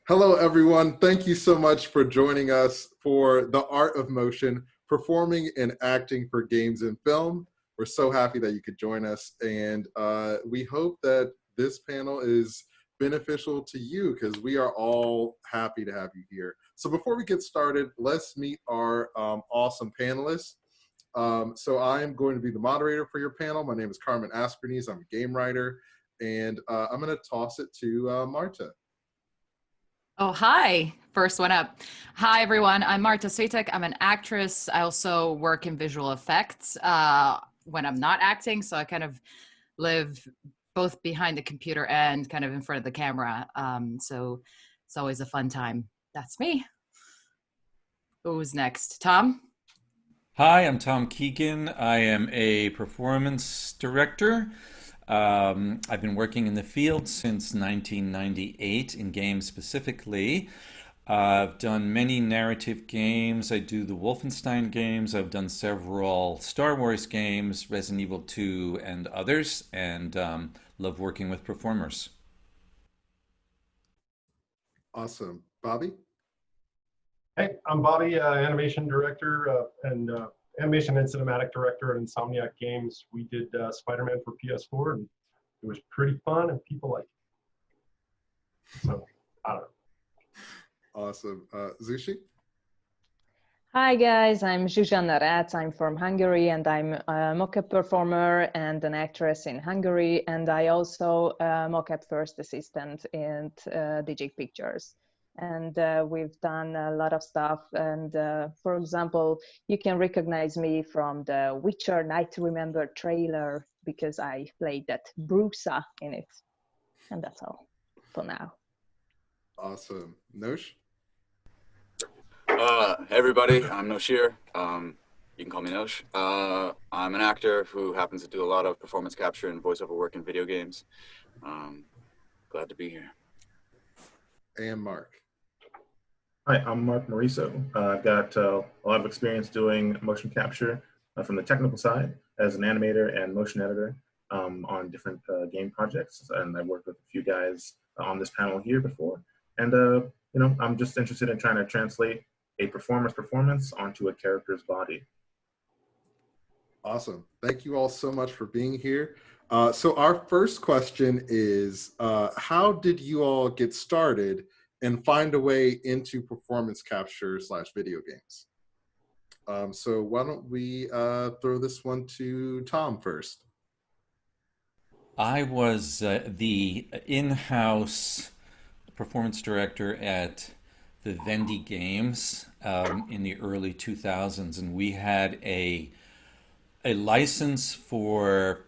Hello, everyone. Thank you so much for joining us for The Art of Motion, Performing and Acting for Games and Film. We're so happy that you could join us, and we hope that this panel is beneficial to you because we are all happy to have you here. So before we get started, let's meet our awesome panelists. So I'm going to be the moderator for your panel. My name is Carmen Aspernes. I'm a game writer, and I'm going to toss it to Marta. Oh, hi. First one up. Hi, everyone. I'm Marta Svetek. I'm an actress. I also work in visual effects when I'm not acting. So I kind of live both behind the computer and kind of in front of the camera. So it's always a fun time. That's me. Who's next? Tom? Hi, I'm Tom Keegan. I am a performance director. I've been working in the field since 1998 in games specifically. I've done many narrative games. I do the Wolfenstein games. I've done several Star Wars games, Resident Evil 2 and others, and love working with performers. Awesome. Bobby? Hey, I'm Bobby, animation director and animation and cinematic director at Insomniac Games. We did Spider-Man for PS4, and it was pretty fun, and people like it. So, I don't know. Awesome. Zushi? Hi guys, I'm Zsuzsanna Racz. I'm from Hungary, and I'm a mock-up performer and an actress in Hungary, and I also mock-up first assistant in Digic Pictures. And we've done a lot of stuff, and for example, you can recognize me from the Witcher Night to Remember trailer because I played that Brusa in it. And that's all for now. Awesome. Nosh? Hey everybody, I'm Noshir. You can call me Nosh. I'm an actor who happens to do a lot of performance capture and voiceover work in video games. Glad to be here. And Marc? Hi, I'm Marc Morisseau. I've got a lot of experience doing motion capture from the technical side as an animator and motion editor on different game projects. And I've worked with a few guys on this panel here before. And, you know, I'm just interested in trying to translate a performer's performance onto a character's body. Awesome. Thank you all so much for being here. So our first question is, how did you all get started and find a way into performance capture / video games? So why don't we throw this one to Tom first? I was the in-house performance director at the Vendy Games in the early 2000s, and we had a license for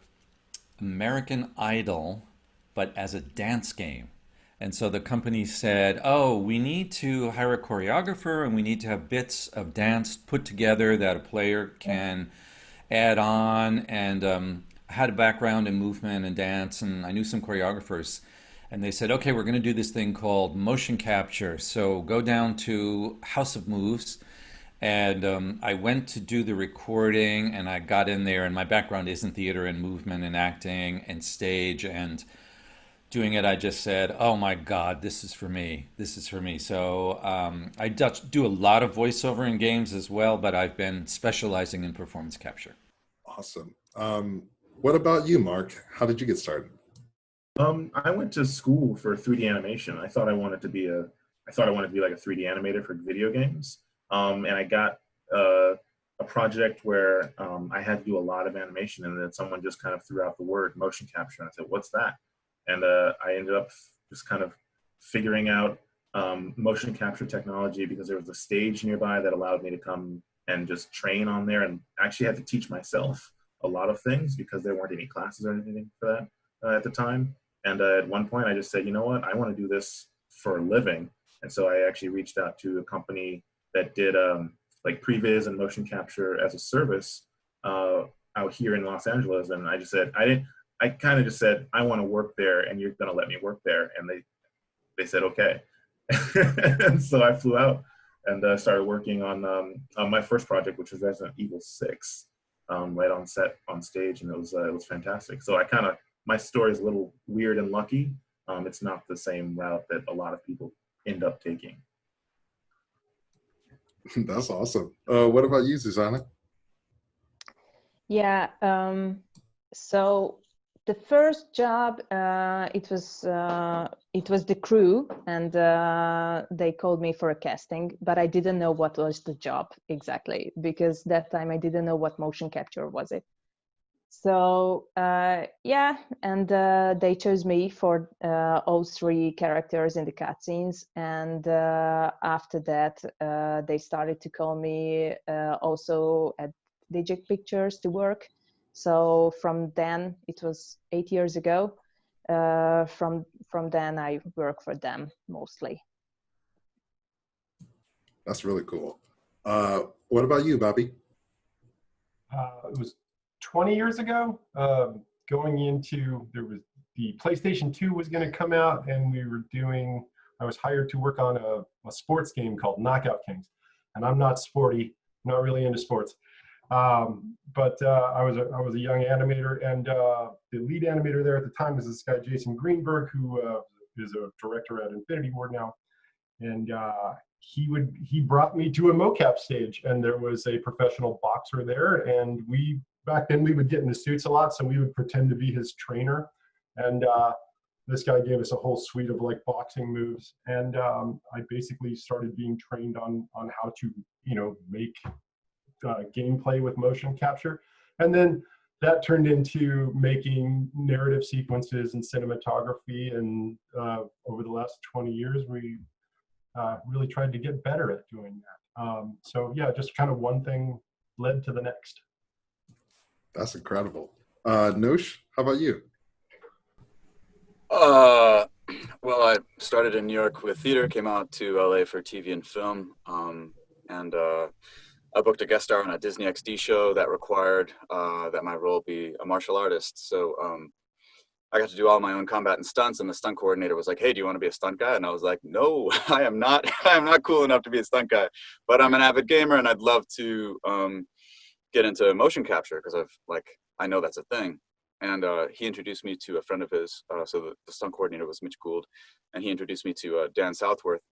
American Idol, but as a dance game. And so the company said, oh, we need to hire a choreographer and we need to have bits of dance put together that a player can add on. And I had a background in movement and dance, and I knew some choreographers. And they said, okay, we're going to do this thing called motion capture. So go down to House of Moves. And I went to do the recording, and I got in there, and my background is in theater and movement and acting and stage, and doing it, I just said, oh my God, this is for me. This is for me. So I do a lot of voiceover in games as well, but I've been specializing in performance capture. Awesome. What about you, Marc? How did you get started? I went to school for 3D animation. I thought I wanted to be like a 3D animator for video games. And I got a project where I had to do a lot of animation, and then someone just kind of threw out the word motion capture, and I said, what's that? And I ended up just kind of figuring out motion capture technology because there was a stage nearby that allowed me to come and just train on there, and actually had to teach myself a lot of things because there weren't any classes or anything for that at the time. And at one point I just said, you know what, I want to do this for a living. And so I actually reached out to a company that did like previs and motion capture as a service out here in Los Angeles. And I just said, I kind of just said, I want to work there, and you're going to let me work there. And they said, okay. And so I flew out and started working on my first project, which was Resident Evil 6, right on set, on stage. And it was fantastic. So my story is a little weird and lucky. It's not the same route that a lot of people end up taking. That's awesome. What about you, Zsuzsanna? Yeah, so the first job, it was the crew, and they called me for a casting, but I didn't know what was the job exactly, because that time I didn't know what motion capture was it. So yeah, and they chose me for all three characters in the cutscenes, and after that they started to call me also at Digit Pictures to work. So from then, it was 8 years ago, from then I work for them mostly. That's really cool. What about you, Bobby? It was 20 years ago, going into, the PlayStation 2 was going to come out, and I was hired to work on a sports game called Knockout Kings. And I'm not sporty, not really into sports. But I was a young animator, and the lead animator there at the time was this guy, Jason Greenberg, who is a director at Infinity Ward now. And he brought me to a mocap stage, and there was a professional boxer there, and back then we would get in the suits a lot, so we would pretend to be his trainer, and this guy gave us a whole suite of like boxing moves, and I basically started being trained on how to make gameplay with motion capture, and then that turned into making narrative sequences and cinematography, and over the last 20 years we really tried to get better at doing that. So yeah, just kind of one thing led to the next. That's incredible. Noosh, how about you? Well, I started in New York with theater, came out to LA for TV and film, and I booked a guest star on a Disney XD show that required that my role be a martial artist. So I got to do all my own combat and stunts, and the stunt coordinator was like, "Hey, do you want to be a stunt guy?" And I was like, "No, I am not. I am not cool enough to be a stunt guy, but I'm an avid gamer, and I'd love to get into motion capture because I know that's a thing." And he introduced me to a friend of his. So the stunt coordinator was Mitch Gould, and he introduced me to Dan Southworth,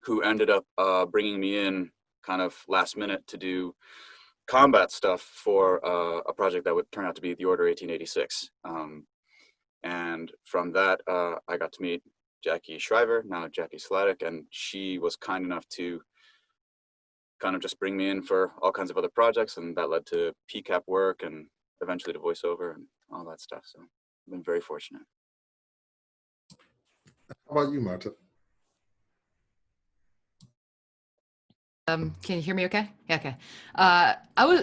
who ended up bringing me in kind of last minute to do combat stuff for a project that would turn out to be the Order 1886. And from that, I got to meet Jackie Shriver, now Jackie Slatic, and she was kind enough to kind of just bring me in for all kinds of other projects, and that led to PCAP work and eventually to voiceover and all that stuff. So I've been very fortunate. How about you, Marta? Can you hear me okay? Yeah, okay.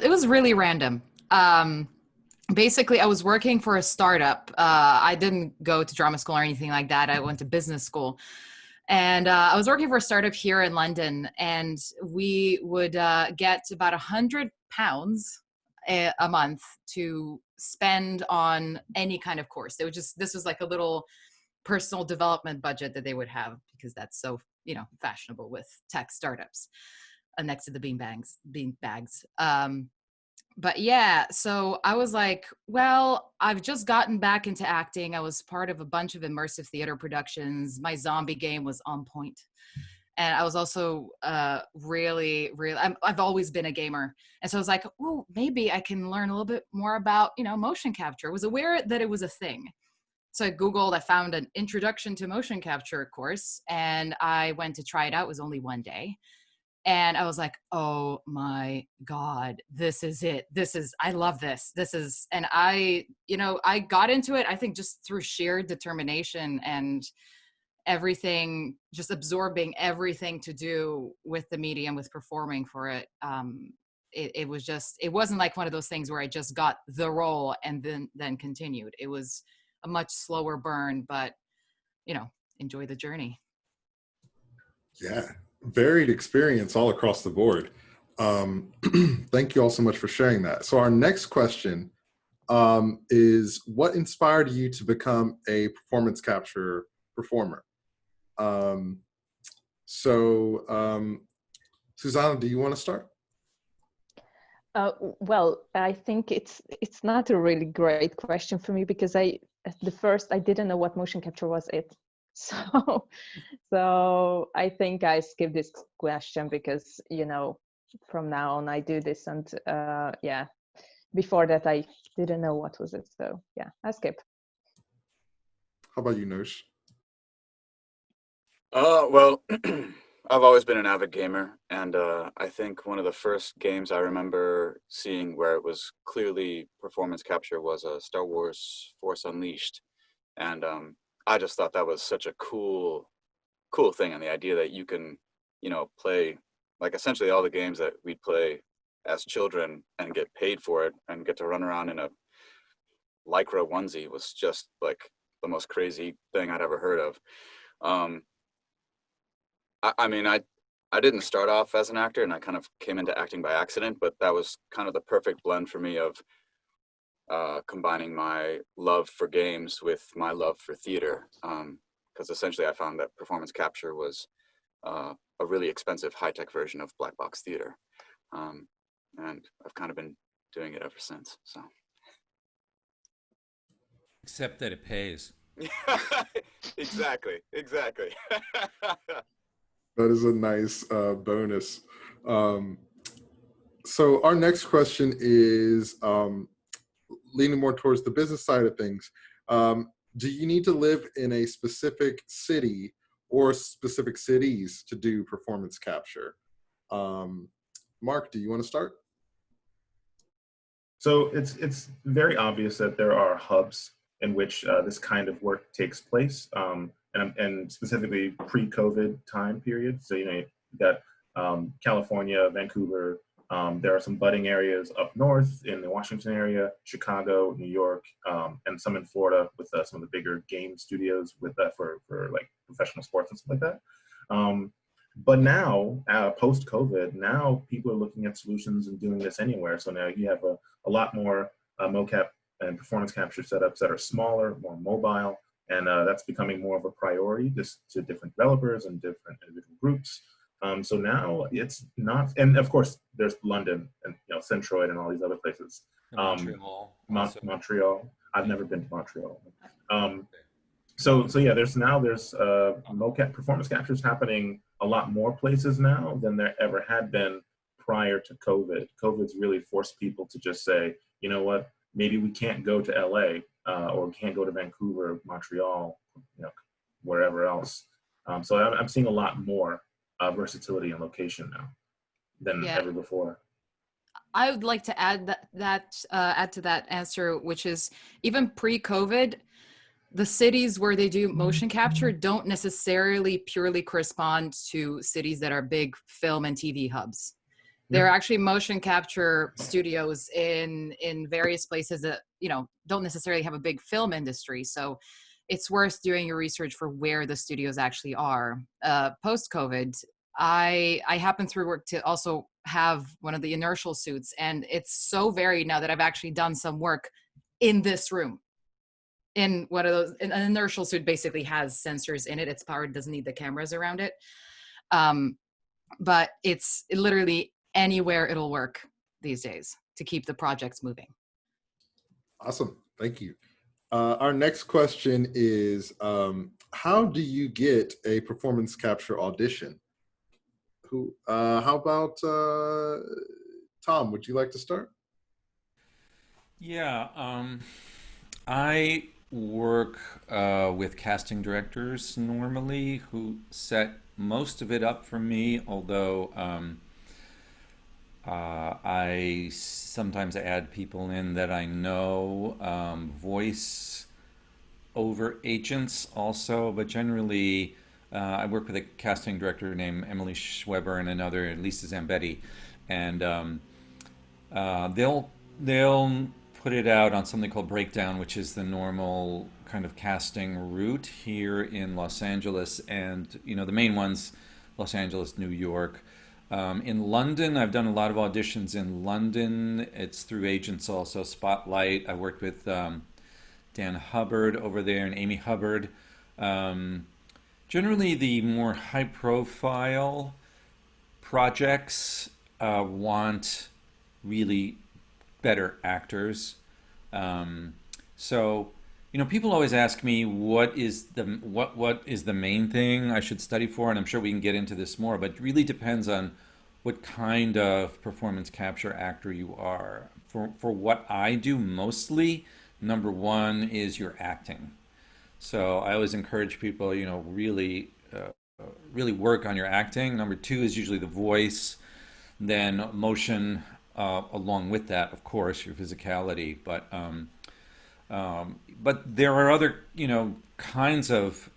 It was really random. Basically, I was working for a startup. I didn't go to drama school or anything like that. I went to business school. And I was working for a startup here in London, and we would get about £100 a month to spend on any kind of course. This was like a little personal development budget that they would have, because that's so, fashionable with tech startups next to the bean bags. But yeah, so I was like, well, I've just gotten back into acting. I was part of a bunch of immersive theater productions. My zombie game was on point. And I was also really, I've always been a gamer. And so I was like, oh, maybe I can learn a little bit more about, motion capture. I was aware that it was a thing. So I Googled, I found an introduction to motion capture course, and I went to try it out. It was only one day. And I was like, oh my God, this is it. I love this. And I got into it, I think, just through sheer determination and everything, just absorbing everything to do with the medium, with performing for it. It wasn't like one of those things where I just got the role and then continued. It was a much slower burn, but, enjoy the journey. Yeah. Varied experience all across the board. Thank you all so much for sharing that. So our next question is, what inspired you to become a performance capture performer? Zsuzsanna, do you want to start? Well, I think it's not a really great question for me, because at the first I didn't know what motion capture was. So, so I think I skipped this question because, from now on I do this, and yeah, before that I didn't know what was it. So yeah, I skip. How about you, Nosh? Well, I've always been an avid gamer, and I think one of the first games I remember seeing where it was clearly performance capture was Star Wars Force Unleashed, and I just thought that was such a cool thing, and the idea that you can, play like essentially all the games that we'd play as children and get paid for it and get to run around in a lycra onesie was just like the most crazy thing I'd ever heard of. Um, I mean, I didn't start off as an actor, and I kind of came into acting by accident, but that was kind of the perfect blend for me of combining my love for games with my love for theater. Because essentially I found that performance capture was a really expensive high-tech version of black box theater. And I've kind of been doing it ever since, so. Except that it pays. Exactly. That is a nice bonus. So our next question is leaning more towards the business side of things. Do you need to live in a specific city or specific cities to do performance capture? Mark, do you want to start? So it's very obvious that there are hubs in which this kind of work takes place, and specifically pre-COVID time period. So you got California, Vancouver. There are some budding areas up north in the Washington area, Chicago, New York, and some in Florida with some of the bigger game studios with for like professional sports and stuff like that. But now, post-COVID, now people are looking at solutions and doing this anywhere. So now you have a lot more mocap and performance capture setups that are smaller, more mobile, and that's becoming more of a priority just to different developers and different individual groups. So now it's not, and of course there's London and Centroid and all these other places. Montreal. Montreal. I've never been to Montreal. So yeah, there's mocap performance captures happening a lot more places now than there ever had been prior to COVID. COVID's really forced people to just say, you know what, maybe we can't go to LA or we can't go to Vancouver, Montreal, wherever else. So I'm seeing a lot more versatility and location now than ever before. I would like to add add to that answer, which is even pre-COVID, the cities where they do motion capture don't necessarily purely correspond to cities that are big film and TV hubs. There are actually motion capture studios in various places that don't necessarily have a big film industry. So it's worth doing your research for where the studios actually are. Post-COVID, I happen through work to also have one of the inertial suits, and it's so varied now that I've actually done some work in this room. In one of those, an inertial suit basically has sensors in it. It's powered, doesn't need the cameras around it. But it's literally anywhere it'll work these days to keep the projects moving. Awesome, thank you. Our next question is, how do you get a performance capture audition? How about Tom, would you like to start? Yeah, I work with casting directors normally who set most of it up for me, although I sometimes add people in that I know, voice over agents also, but generally I work with a casting director named Emily Schweber and another Lisa Zambetti, and they'll put it out on something called Breakdown, which is the normal kind of casting route here in Los Angeles. And, the main ones, Los Angeles, New York. In London, I've done a lot of auditions in London. It's through agents also, Spotlight. I worked with Dan Hubbard over there and Amy Hubbard. Generally, the more high-profile projects want really better actors. So You know, people always ask me what is the main thing I should study for, and I'm sure we can get into this more, but it really depends on what kind of performance capture actor you are. For what I do mostly, number one is your acting. So I always encourage people, you know, really work on your acting. Number two is usually the voice, then motion along with that, of course, your physicality. But there are other, you know, kinds of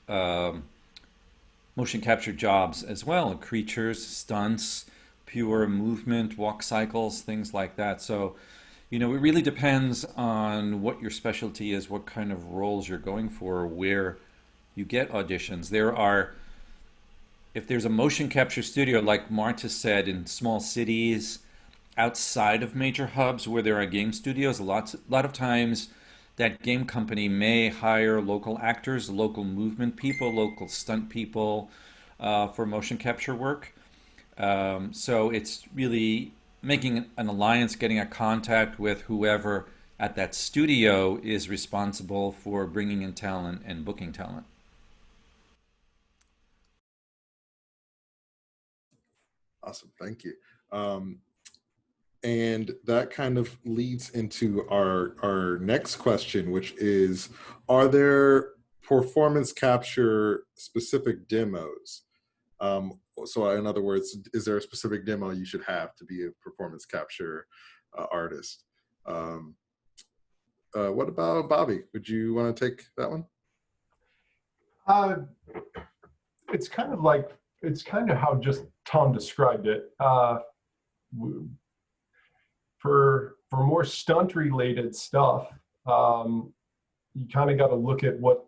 motion capture jobs as well: creatures, stunts, pure movement, walk cycles, things like that. So, you know, it really depends on what your specialty is, what kind of roles you're going for, where you get auditions. If there's a motion capture studio, like Marta said, in small cities outside of major hubs where there are game studios, a lot of times that game company may hire local actors, local movement people, local stunt people for motion capture work. So it's really making an alliance, getting a contact with whoever at that studio is responsible for bringing in talent and booking talent. Awesome, thank you. And that kind of leads into our next question, which is, are there performance capture specific demos? So in other words, is there a specific demo you should have to be a performance capture artist? What about Bobby? Would you want to take that one? It's kind of how just Tom described it. For more stunt related stuff, you kind of got to look at what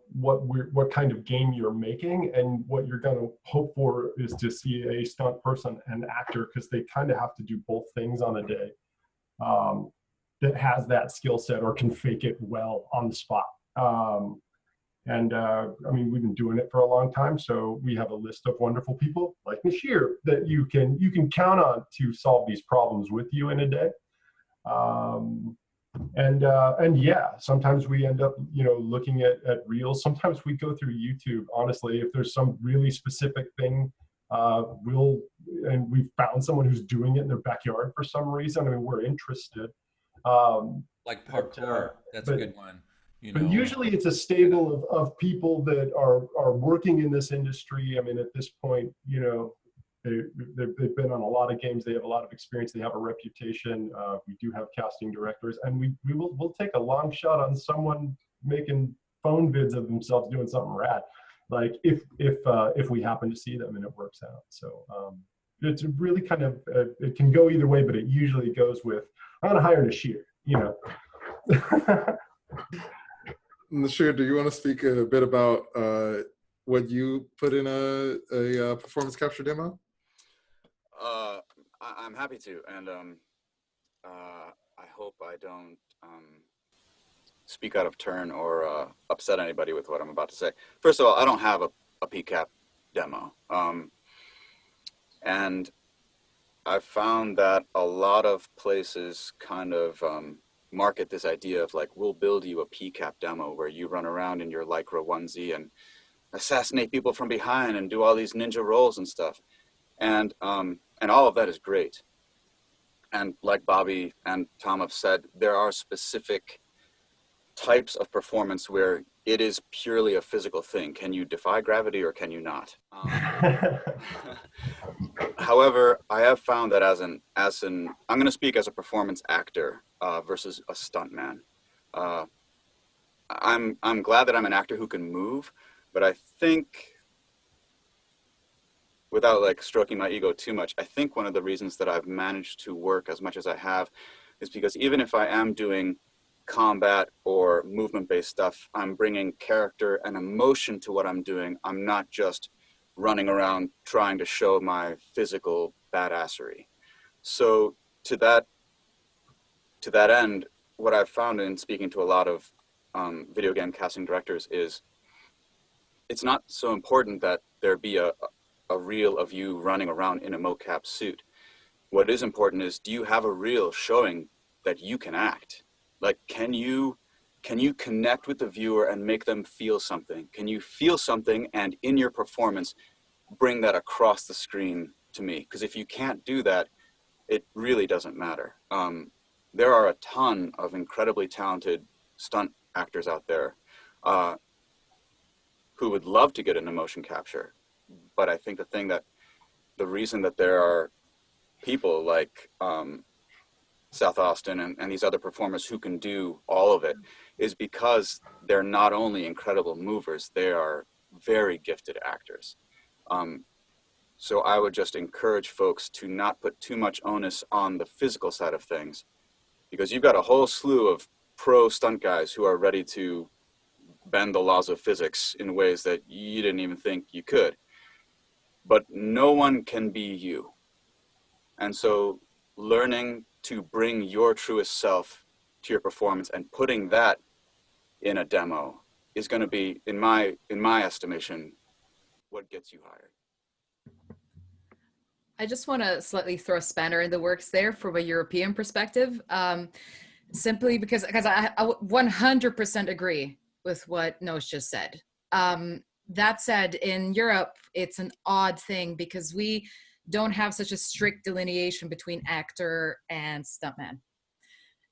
kind of game you're making, and what you're going to hope for is to see a stunt person and actor, because they kind of have to do both things on a day, that has that skill set or can fake it well on the spot. I mean, we've been doing it for a long time, so we have a list of wonderful people like Noshir that you can count on to solve these problems with you in a day. And yeah, sometimes we end up, you know, looking at reels. Sometimes we go through YouTube. Honestly, if there's some really specific thing, we've found someone who's doing it in their backyard for some reason. I mean, we're interested. Like parkour, that's a good one. You know, but usually it's a stable of people that are working in this industry. I mean, at this point, you know, they've been on a lot of games. They have a lot of experience. They have a reputation. We do have casting directors, and we'll take a long shot on someone making phone vids of themselves doing something rad, like if we happen to see them and it works out. So it's really kind of it can go either way, but it usually goes with, I'm gonna hire Noshir, you know. Noshir, do you want to speak a bit about what you put in a performance capture demo? I'm happy to, and I hope I don't speak out of turn or upset anybody with what I'm about to say. First of all, I don't have a PCAP demo, and I've found that a lot of places kind of market this idea of like, we'll build you a PCAP demo where you run around in your Lycra onesie and assassinate people from behind and do all these ninja rolls and stuff. And all of that is great. And like Bobby and Tom have said, there are specific types of performance where it is purely a physical thing. Can you defy gravity or can you not? However, I have found that as an I'm going to speak as a performance actor versus a stuntman. I'm glad that I'm an actor who can move, but I think, without like stroking my ego too much, I think one of the reasons that I've managed to work as much as I have is because even if I am doing combat or movement-based stuff, I'm bringing character and emotion to what I'm doing. I'm not just running around trying to show my physical badassery. So to that end, what I've found in speaking to a lot of video game casting directors is it's not so important that there be a reel of you running around in a mocap suit. What is important is, do you have a reel showing that you can act? Like, can you can you connect with the viewer and make them feel something? Can you feel something and in your performance, bring that across the screen to me? Because if you can't do that, it really doesn't matter. There are a ton of incredibly talented stunt actors out there who would love to get into motion capture. But I think the reason that there are people like South Austin and these other performers who can do all of it is because they're not only incredible movers, they are very gifted actors. So I would just encourage folks to not put too much onus on the physical side of things, because you've got a whole slew of pro stunt guys who are ready to bend the laws of physics in ways that you didn't even think you could. But no one can be you. And so learning to bring your truest self to your performance and putting that in a demo is going to be, in my estimation, what gets you hired. I just want to slightly throw a spanner in the works there from a European perspective, simply because I 100% agree with what Nosh just said. That said, in Europe, it's an odd thing because we don't have such a strict delineation between actor and stuntman.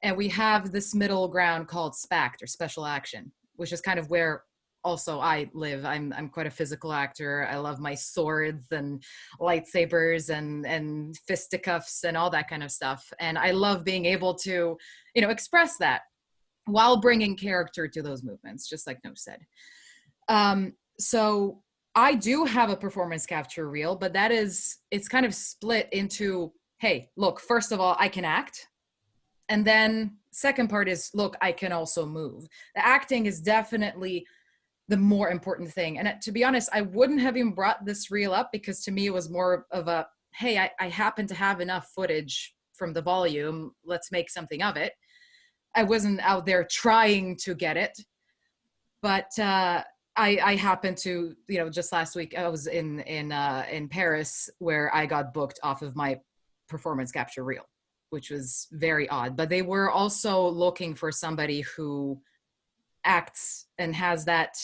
And we have this middle ground called SPACT, or special action, which is kind of where also I live. I'm quite a physical actor. I love my swords and lightsabers and fisticuffs and all that kind of stuff. And I love being able to, express that while bringing character to those movements, just like Nosh said. So I do have a performance capture reel, but it's kind of split into, hey, look, first of all, I can act. And then second part is, look, I can also move. The acting is definitely the more important thing. And to be honest, I wouldn't have even brought this reel up because to me it was more of a, hey, I happen to have enough footage from the volume. Let's make something of it. I wasn't out there trying to get it, but I happened to, just last week I was in Paris where I got booked off of my performance capture reel, which was very odd. But they were also looking for somebody who acts and has that,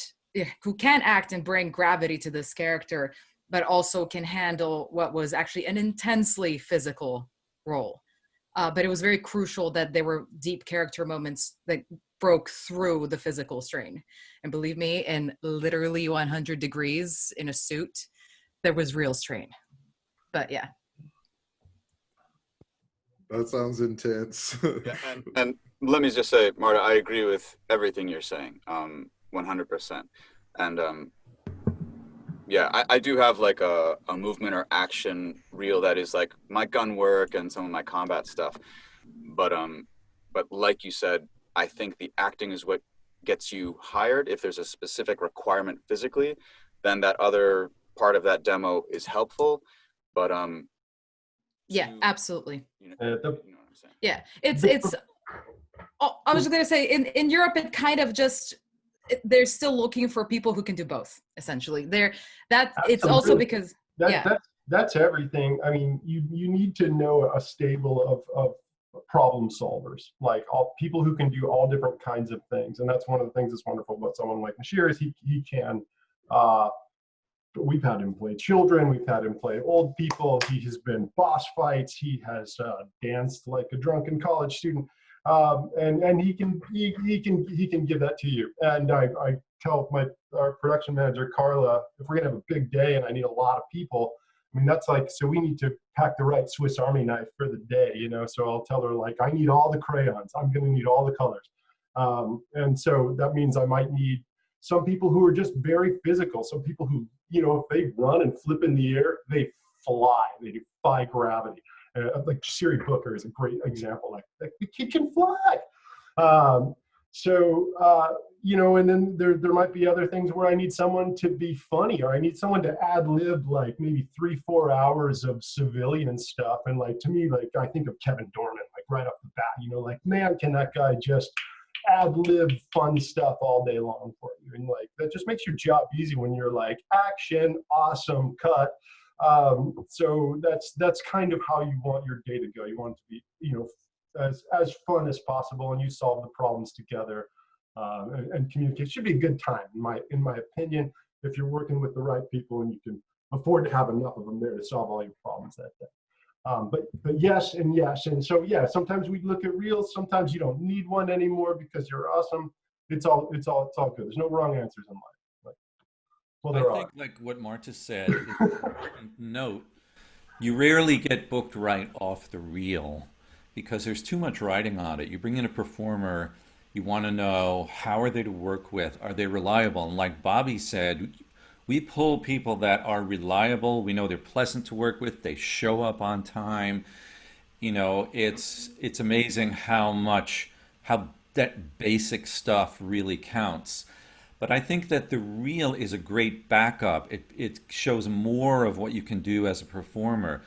who can act and bring gravity to this character, but also can handle what was actually an intensely physical role. But it was very crucial that there were deep character moments that broke through the physical strain. And believe me, in literally 100 degrees in a suit, there was real strain. But yeah. That sounds intense. Yeah, and let me just say, Marta, I agree with everything you're saying, 100%. And yeah, I do have like a movement or action reel that is like my gun work and some of my combat stuff. But like you said, I think the acting is what gets you hired. If there's a specific requirement physically, then that other part of that demo is helpful. But yeah, absolutely. You know what I'm saying? Yeah, it's. I was just gonna say, in Europe, it kind of just they're still looking for people who can do both. Essentially, it's also because that's everything. I mean, you need to know a stable of problem solvers, like all people who can do all different kinds of things, and that's one of the things that's wonderful about someone like Noshir is he can. We've had him play children. We've had him play old people. He has been boss fights. He has danced like a drunken college student, and he can give that to you. And I tell our production manager Carla, if we're gonna have a big day and I need a lot of people, I mean that's like, so we need to pack the right Swiss Army knife for the day, So I'll tell her like I need all the crayons. I'm gonna need all the colors, and so that means I might need some people who are just very physical. Some people who, if they run and flip in the air, they fly. They defy gravity. Like Siri Booker is a great example. Like the kid can fly. And then there might be other things where I need someone to be funny, or I need someone to ad lib like maybe 3-4 hours of civilian stuff. And like to me, like I think of Kevin Dorman, like right off the bat. Like man, can that guy just ad lib fun stuff all day long for you, and like that just makes your job easy when you're like action, awesome, cut. So that's kind of how you want your day to go. You want it to be as fun as possible, and you solve the problems together. and communicate. It should be a good time, in my opinion, if you're working with the right people and you can afford to have enough of them there to solve all your problems that day. But yes and yes. And so, yeah, sometimes we look at reels. Sometimes you don't need one anymore because you're awesome. It's all good. There's no wrong answers in life. Like, well, there I think, like what Marta said, is an important note. You rarely get booked right off the reel because there's too much writing on it. You bring in a performer, you want to know how are they to work with? Are they reliable? And like Bobby said, we pull people that are reliable. We know they're pleasant to work with. They show up on time. You know, it's amazing how that basic stuff really counts. But I think that the reel is a great backup. It shows more of what you can do as a performer.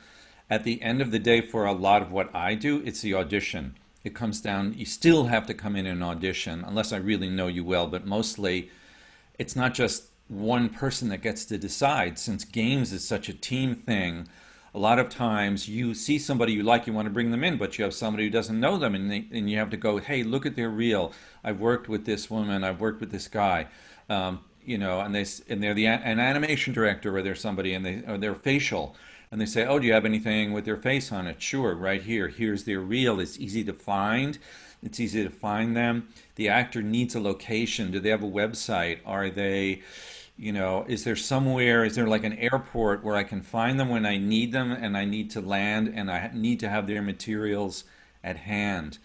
At the end of the day, for a lot of what I do, it's the audition. It comes down, you still have to come in and audition, unless I really know you well, but mostly it's not just one person that gets to decide. Since games is such a team thing, a lot of times you see somebody you like, you want to bring them in, but you have somebody who doesn't know them, and you have to go, hey, look at their reel. I've worked with this woman, I've worked with this guy, you know, and they're an animation director, or they're somebody, or they're facial, and they say, oh, do you have anything with their face on it? Sure, right here. Here's their reel. It's easy to find. It's easy to find them. The actor needs a location. Do they have a website? Are they, you know, is there like an airport where I can find them when I need them and I need to land and I need to have their materials at hand?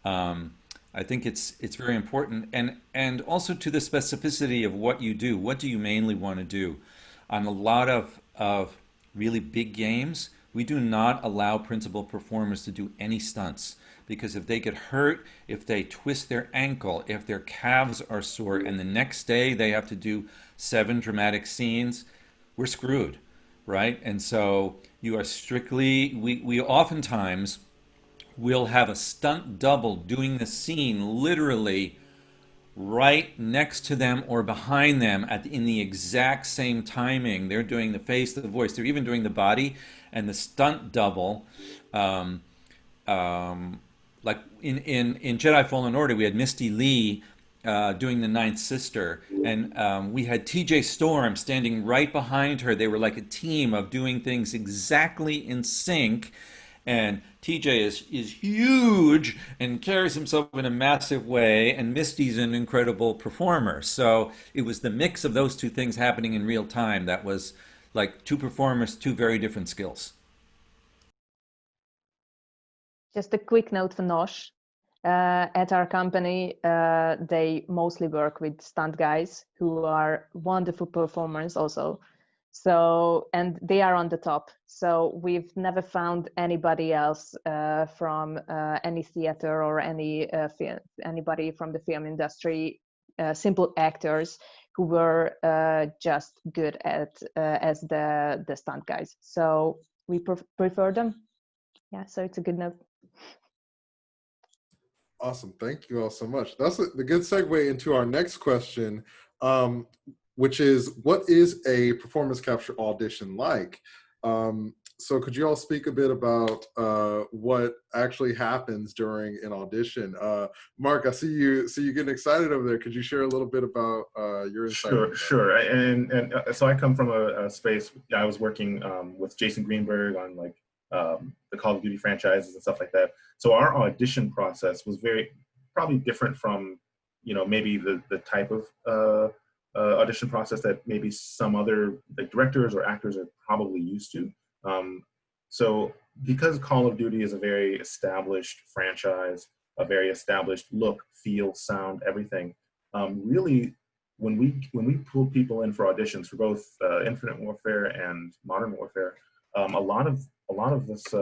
I think it's very important, and also to the specificity of what you do. What do you mainly want to do? On a lot of really big games, we do not allow principal performers to do any stunts, because if they get hurt, if they twist their ankle, if their calves are sore, and the next day they have to do 7 dramatic scenes, we're screwed, right? And so you are strictly, we oftentimes will have a stunt double doing the scene literally right next to them or behind them in the exact same timing. They're doing the face, the voice, they're even doing the body, and the stunt double, like in Jedi Fallen Order, we had Misty Lee doing the Ninth Sister, and we had TJ Storm standing right behind her. They were like a team of doing things exactly in sync. And TJ is huge and carries himself in a massive way, and Misty's an incredible performer. So it was the mix of those two things happening in real time that was like two performers, two very different skills. Just a quick note for Nosh. At our company, they mostly work with stunt guys who are wonderful performers also. So, and they are on the top. So we've never found anybody else from any theater or anybody from the film industry, simple actors who were just good at as the stunt guys. So we prefer them. Yeah, so it's a good note. Awesome. Thank you all so much. That's the good segue into our next question, which is, what is a performance capture audition like? So could you all speak a bit about what actually happens during an audition? Mark, I see you getting excited over there. Could you share a little bit about your insight? Sure. And so I come from a space, I was working with Jason Greenberg on like the Call of Duty franchises and stuff like that. So our audition process was probably different from, you know, maybe the type of audition process that maybe some other like directors or actors are probably used to. So because Call of Duty is a very established franchise, a very established look, feel, sound, everything, really when we pull people in for auditions for both Infinite Warfare and Modern Warfare, a lot of this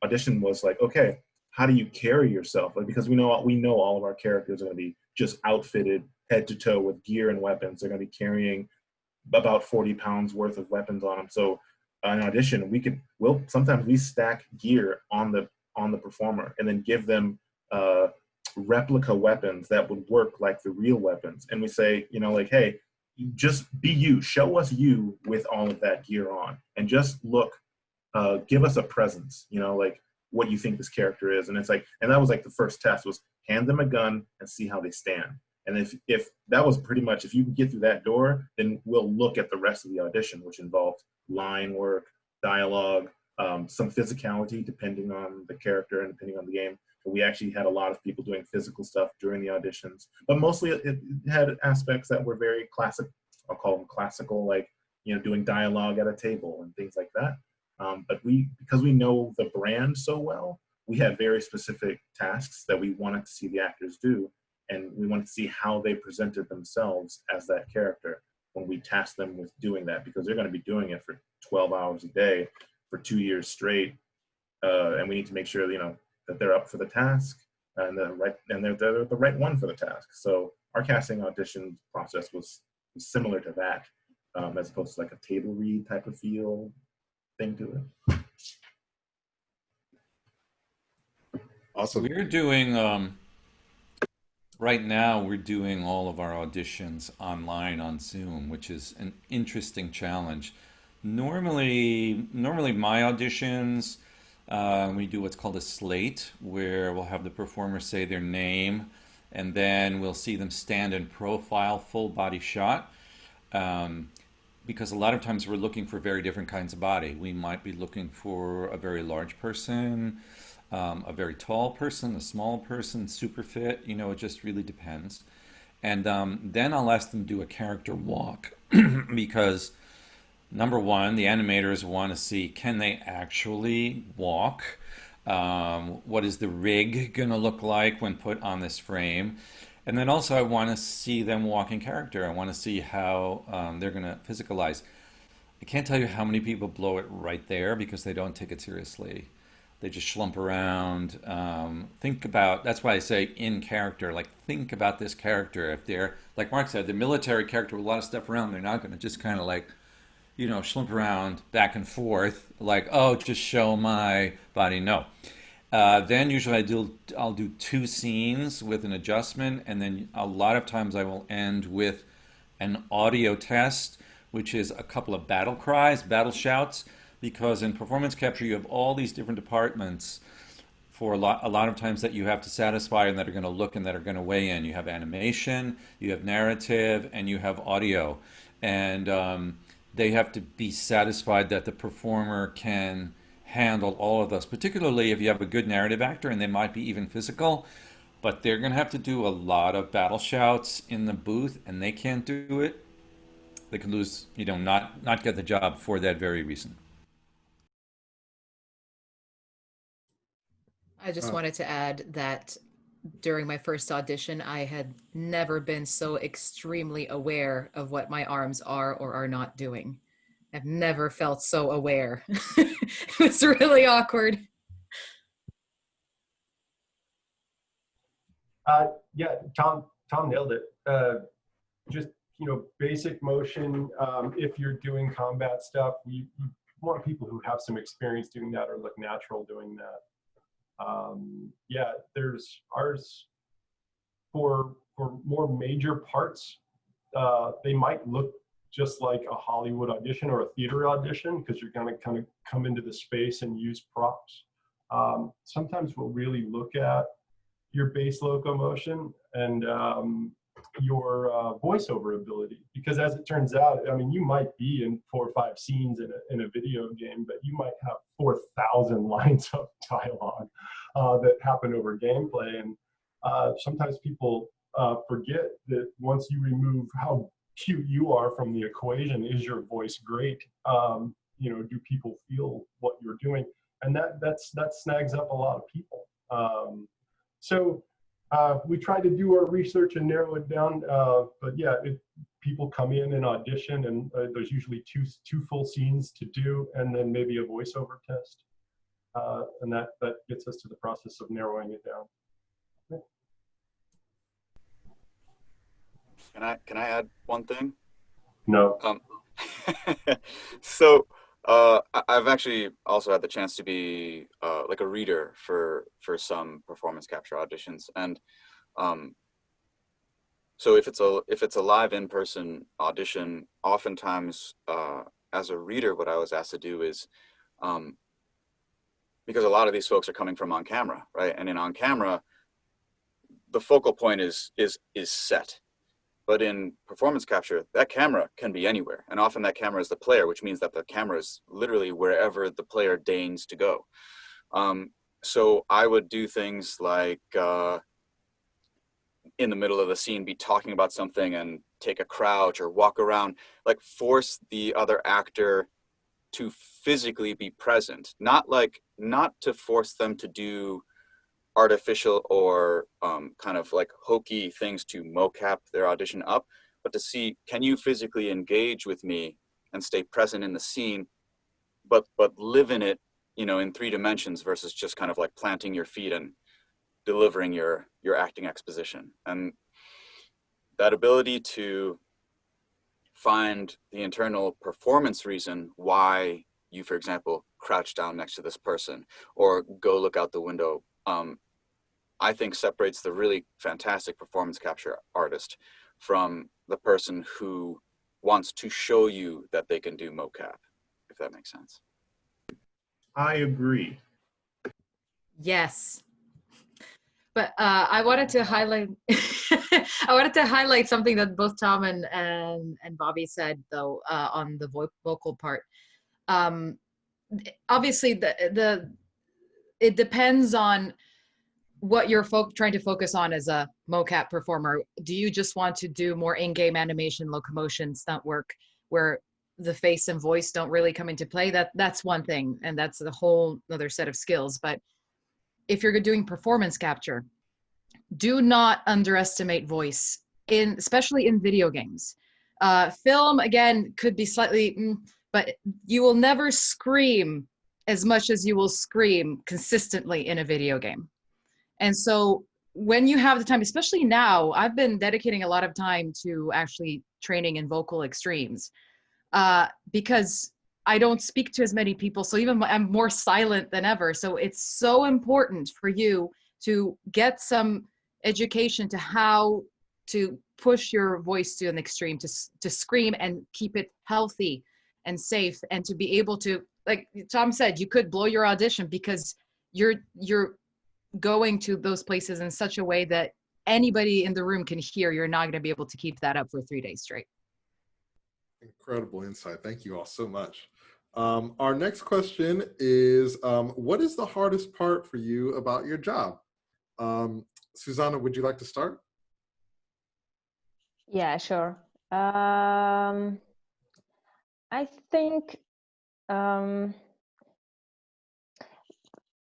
audition was like, okay, how do you carry yourself? Like, because we know all of our characters are going to be just outfitted head to toe with gear and weapons. They're going to be carrying about 40 pounds worth of weapons on them. So in audition, sometimes we stack gear on the performer and then give them replica weapons that would work like the real weapons. And we say, you know, like, hey, just be you. Show us you with all of that gear on, and just look. Give us a presence, you know, like what you think this character is. And it's like, and that was like the first test was hand them a gun and see how they stand. And if that was pretty much, if you can get through that door, then we'll look at the rest of the audition, which involved line work, dialogue, some physicality depending on the character and depending on the game. But we actually had a lot of people doing physical stuff during the auditions, but mostly it had aspects that were very classic. I'll call them classical, like, you know, doing dialogue at a table and things like that. But because we know the brand so well, we had very specific tasks that we wanted to see the actors do. And we wanted to see how they presented themselves as that character when we tasked them with doing that, because they're going to be doing it for 12 hours a day for 2 years straight. And we need to make sure, you know, that they're up for the task and they're the right one for the task. So our casting audition process was similar to that, as opposed to like a table read type of feel thing to it. Awesome. We're doing, right now, we're doing all of our auditions online on Zoom, which is an interesting challenge. Normally my auditions, we do what's called a slate, where we'll have the performer say their name, and then we'll see them stand in profile, full body shot. Because a lot of times we're looking for very different kinds of body. We might be looking for a very large person, a very tall person, a small person, super fit, you know, it just really depends. And then I'll ask them to do a character walk because number one, the animators want to see, can they actually walk? What is the rig going to look like when put on this frame? And then also I want to see them walk in character. I want to see how they're going to physicalize. I can't tell you how many people blow it right there because they don't take it seriously. They just schlump around. Think about, that's why I say in character, like think about this character. If they're, like Mark said, the military character with a lot of stuff around, they're not going to just kind of like, you know, schlump around back and forth, like, oh, just show my body. No. Then usually I'll do 2 scenes with an adjustment, and then a lot of times I will end with an audio test, which is a couple of battle cries, battle shouts, because in performance capture you have all these different departments for a lot of times that you have to satisfy and that are going to look and that are going to weigh in. You have animation, you have narrative, and you have audio, and they have to be satisfied that the performer can handle all of those, particularly if you have a good narrative actor, and they might be even physical, but they're going to have to do a lot of battle shouts in the booth, and they can't do it. They can lose, you know, not get the job for that very reason. I just wanted to add that during my first audition, I had never been so extremely aware of what my arms are or are not doing. I've never felt so aware. It was really awkward. Yeah, Tom nailed it. Just, you know, basic motion. If you're doing combat stuff, you want people who have some experience doing that or look natural doing that. Yeah, there's ours for more major parts. They might look just like a Hollywood audition or a theater audition because you're going to kind of come into the space and use props. Sometimes we'll really look at your base locomotion and your voiceover ability, because as it turns out, I mean, you might be in 4 or 5 scenes in a video game, but you might have 4,000 lines of dialogue that happen over gameplay. And sometimes people forget that once you remove how cute you are from the equation, is your voice great? You know, do people feel what you're doing? And that snags up a lot of people. So we try to do our research and narrow it down. But yeah, people come in and audition, and there's usually two full scenes to do, and then maybe a voiceover test. And that gets us to the process of narrowing it down. Can I add one thing? No. So I've actually also had the chance to be like a reader for some performance capture auditions, and so if it's a live in-person audition, oftentimes as a reader, what I was asked to do is because a lot of these folks are coming from on camera, right? And in on camera, the focal point is set. But in performance capture, that camera can be anywhere. And often that camera is the player, which means that the camera is literally wherever the player deigns to go. So I would do things like in the middle of the scene, be talking about something and take a crouch or walk around, like force the other actor to physically be present, not to force them to do artificial or kind of like hokey things to mocap their audition up, but to see, can you physically engage with me and stay present in the scene, but live in it, you know, in 3 dimensions versus just kind of like planting your feet and delivering your acting exposition. And that ability to find the internal performance reason why you, for example, crouch down next to this person or go look out the window, I think separates the really fantastic performance capture artist from the person who wants to show you that they can do mocap, if that makes sense. I agree. Yes. But I wanted to highlight something that both Tom and Bobby said, though, on the vocal part. Obviously, it depends on what you're trying to focus on as a mocap performer. Do you just want to do more in-game animation, locomotion, stunt work, where the face and voice don't really come into play? That's one thing, and that's a whole other set of skills. But if you're doing performance capture, do not underestimate voice, especially in video games. Film, again, could be slightly, but you will never scream as much as you will scream consistently in a video game. And so when you have the time, especially now, I've been dedicating a lot of time to actually training in vocal extremes, because I don't speak to as many people. So even I'm more silent than ever. So it's so important for you to get some education to how to push your voice to an extreme, to scream and keep it healthy and safe, and to be able to, like Tom said, you could blow your audition because you're going to those places in such a way that anybody in the room can hear. You're not going to be able to keep that up for 3 days straight. Incredible insight. Thank you all so much. Our next question is, what is the hardest part for you about your job? Zsuzsanna, would you like to start? Yeah, sure. I think,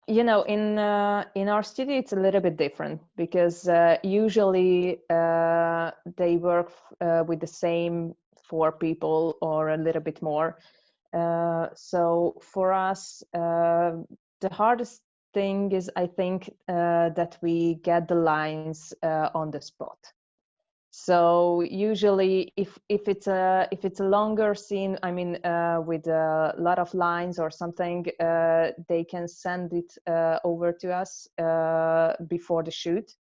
you know, in our studio, it's a little bit different because usually they work with the same 4 people or a little bit more. So for us, the hardest thing is, I think, that we get the lines on the spot. So usually, if it's a longer scene, I mean, with a lot of lines or something, they can send it over to us before the shoot.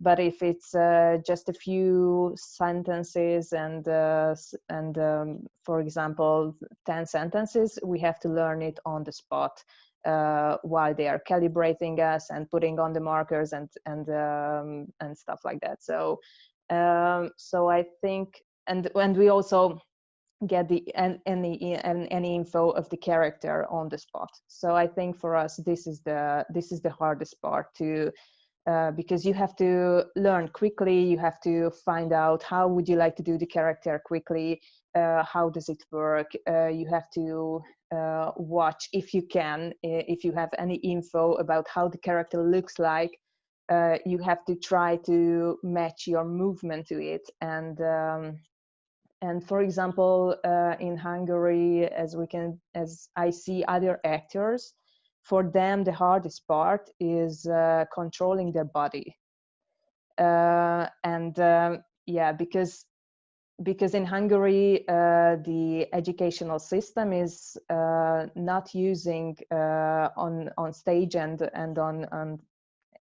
But if it's just a few sentences and for example 10 sentences, we have to learn it on the spot while they are calibrating us and putting on the markers and stuff like that. So I think, and we also get any info of the character on the spot. So I think for us this is the hardest part to. Because you have to learn quickly, you have to find out how would you like to do the character quickly, how does it work, you have to watch if you can, if you have any info about how the character looks like, you have to try to match your movement to it. And for example, in Hungary, as I see other actors, for them, the hardest part is controlling their body. Yeah, because in Hungary, the educational system is not using on stage and on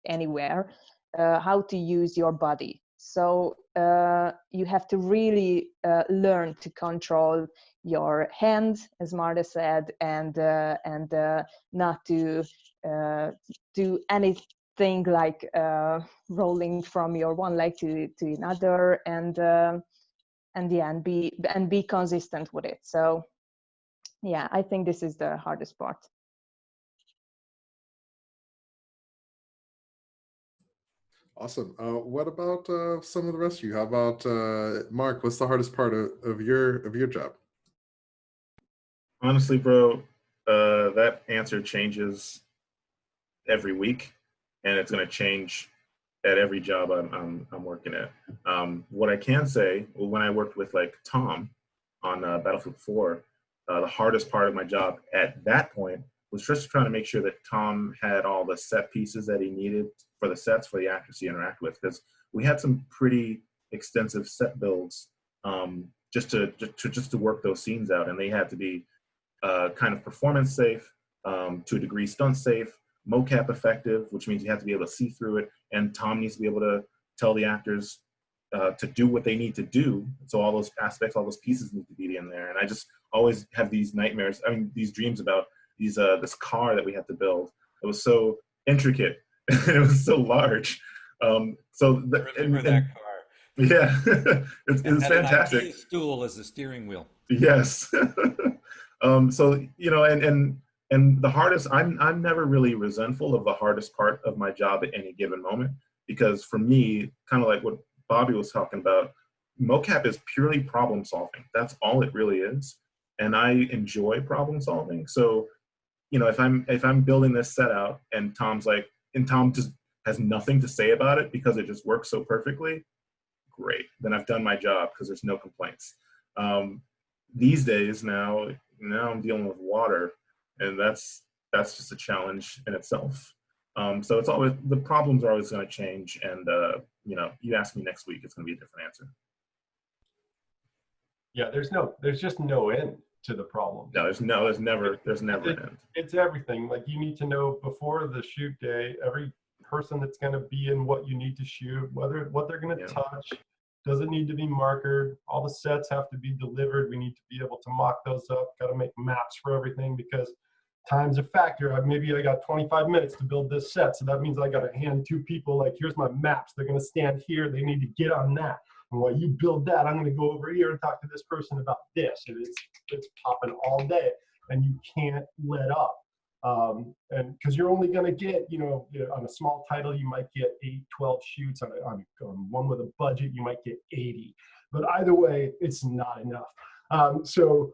anywhere how to use your body. So you have to really learn to control your hand, as Marta said, and not to do anything thing like rolling from your one leg to another, and yeah, and be consistent with it. So yeah, I think this is the hardest part. Awesome. What about some of the rest of you? How about Mark? What's the hardest part of your job? Honestly, bro, that answer changes every week, and it's going to change at every job I'm working at. What I can say, when I worked with like Tom on Battlefield 4, the hardest part of my job at that point was just trying to make sure that Tom had all the set pieces that he needed for the sets for the actors he interact with, because we had some pretty extensive set builds just to work those scenes out, and they had to be kind of performance safe, to a degree stunt safe, mocap effective, which means you have to be able to see through it, and Tom needs to be able to tell the actors to do what they need to do. So all those aspects, all those pieces need to be in there. And I just always have these nightmares, these dreams about this car that we had to build. It was so intricate. It was so large. Remember that car? Yeah, it's fantastic. An stool as the steering wheel. Yes. So and the hardest, I'm never really resentful of the hardest part of my job at any given moment, because for me, kind of like what Bobby was talking about, mocap is purely problem solving. That's all it really is, and I enjoy problem solving. So, if I'm building this set out and Tom just has nothing to say about it because it just works so perfectly, great. Then I've done my job because there's no complaints. These days now I'm dealing with water, and that's just a challenge in itself. So it's always, the problems are always going to change, and you ask me next week, it's going to be a different answer. Yeah, there's just no end to the problem. No, there's never an end. It's everything. Like, you need to know before the shoot day, every person that's going to be in what you need to shoot, what they're going to touch. Does it need to be markered? All the sets have to be delivered. We need to be able to mock those up. Got to make maps for everything, because time's a factor. Maybe I got 25 minutes to build this set, so that means I got to hand two people, like, here's my maps. They're going to stand here. They need to get on that. And while you build that, I'm going to go over here and talk to this person about this. And it's popping all day, and you can't let up. And because you're only going to get, on a small title, you might get 8, 12 shoots. On one with a budget, you might get 80. But either way, it's not enough. So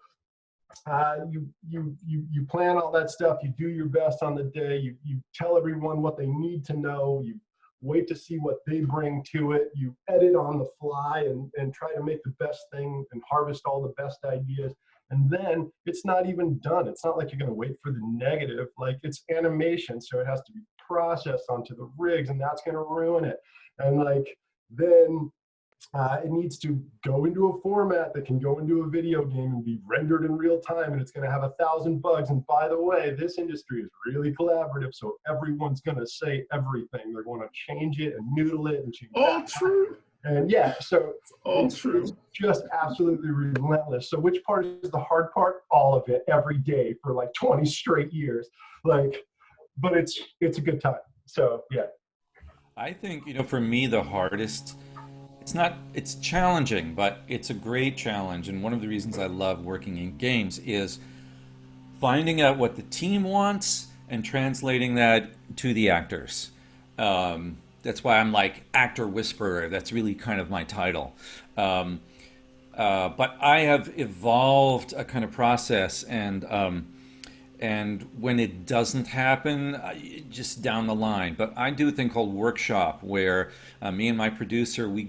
you plan all that stuff. You do your best on the day. You tell everyone what they need to know. You wait to see what they bring to it. You edit on the fly and try to make the best thing and harvest all the best ideas. And then it's not even done. It's not like you're going to wait for the negative. Like, it's animation, so it has to be processed onto the rigs, and that's going to ruin it. And then it needs to go into a format that can go into a video game and be rendered in real time, and it's going to have 1,000 bugs. And by the way, this industry is really collaborative, so everyone's going to say everything. They're going to change it and noodle it and change it. All true. And yeah, so it's just absolutely relentless. So which part is the hard part? All of it, every day for like 20 straight years. But it's a good time. So yeah. I think, for me, the hardest, it's challenging, but it's a great challenge. And one of the reasons I love working in games is finding out what the team wants and translating that to the actors. That's why I'm like actor whisperer. That's really kind of my title. But I have evolved a kind of process, and when it doesn't happen, just down the line. But I do a thing called workshop, where me and my producer, we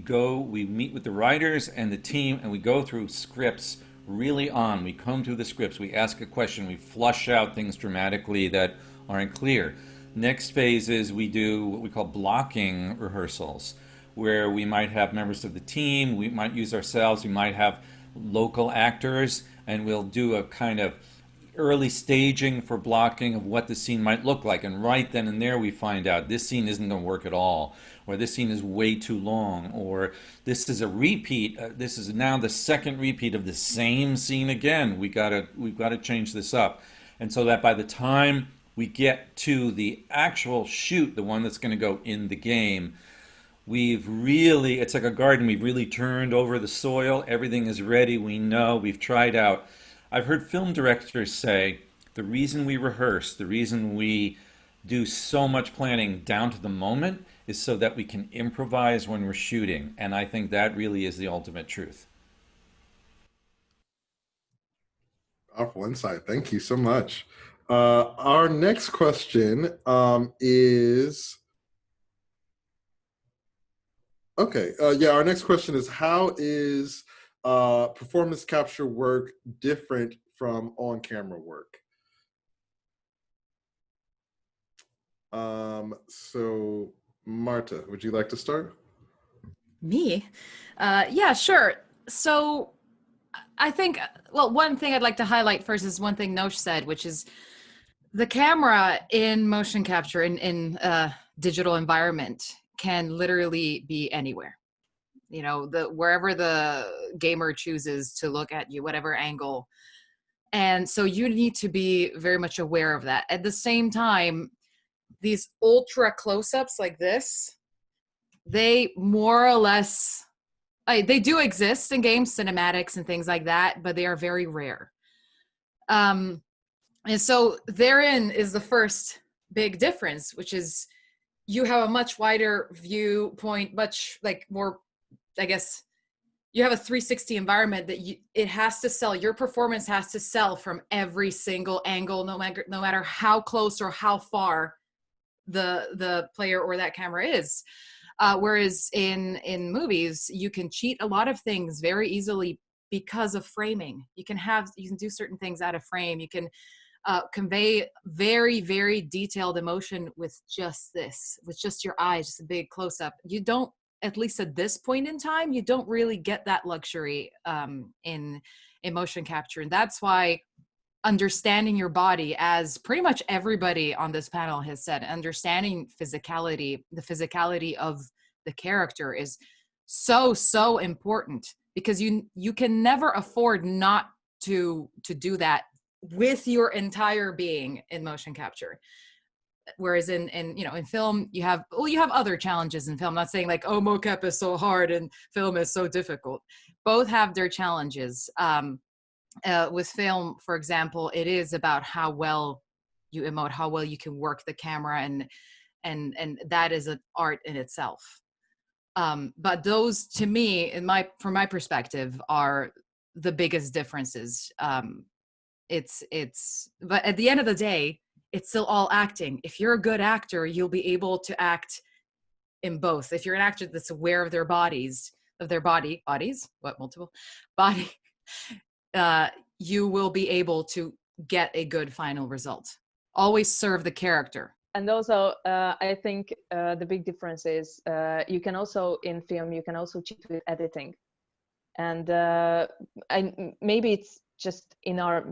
meet with the writers and the team, and we go through scripts really on. We comb through the scripts, we ask a question, we flush out things dramatically that aren't clear. Next phase is we do what we call blocking rehearsals, where we might have members of the team, we might use ourselves, we might have local actors, and we'll do a kind of early staging for blocking of what the scene might look like. And right then and there we find out this scene isn't going to work at all, or this scene is way too long, or this is a repeat. This is now the second repeat of the same scene again. We've got to change this up. And so that by the time we get to the actual shoot, the one that's going to go in the game, we've really, it's like a garden, we've really turned over the soil. Everything is ready. We know, we've tried out. I've heard film directors say the reason we rehearse, the reason we do so much planning down to the moment is so that we can improvise when we're shooting. And I think that really is the ultimate truth. Powerful insight. Thank you so much. Our next question is, okay, yeah, our next question is, how is performance capture work different from on-camera work? So Marta, would you like to start? Me? Yeah, sure. So I think, well, one thing I'd like to highlight first is one thing Nosh said, which is the camera in motion capture in digital environment can literally be anywhere. You know, wherever the gamer chooses to look at you, whatever angle. And so you need to be very much aware of that. At the same time, these ultra close-ups like this, they more or less, they do exist in games, cinematics and things like that, but they are very rare. And so therein is the first big difference, which is you have a much wider viewpoint, much like more, I guess, you have a 360 environment that it has to sell. Your performance has to sell from every single angle, no matter how close or how far the player or that camera is. Whereas in movies, you can cheat a lot of things very easily because of framing. You can do certain things out of frame. You can convey very, very detailed emotion with just your eyes, just a big close up. You don't, at least at this point in time, you don't really get that luxury in motion capture. And that's why understanding your body, as pretty much everybody on this panel has said, understanding physicality, the physicality of the character is so important, because you can never afford not to do that with your entire being in motion capture. Whereas in film, you have other challenges in film. I'm not saying like, oh, mocap is so hard and film is so difficult. Both have their challenges. With film, for example, it is about how well you emote, how well you can work the camera, and that is an art in itself. But those, to me, from my perspective, are the biggest differences. But at the end of the day, it's still all acting. If you're a good actor, you'll be able to act in both. If you're an actor that's aware of their bodies, you will be able to get a good final result. Always serve the character. And also, I think the big difference is you can also, in film, you can also cheat with editing. And maybe it's just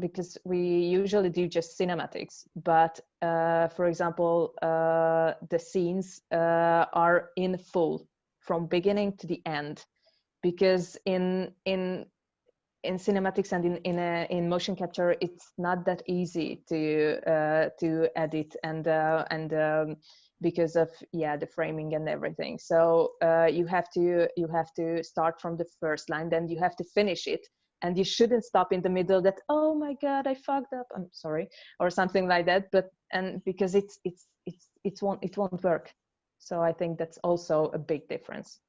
because we usually do just cinematics, but for example, the scenes are in full from beginning to the end, because in cinematics and in motion capture, it's not that easy to edit and because of the framing and everything. So you have to start from the first line, then you have to finish it, and you shouldn't stop in the middle. That, oh my God, I fucked up, I'm sorry, or something like that. But because it won't work. So I think that's also a big difference.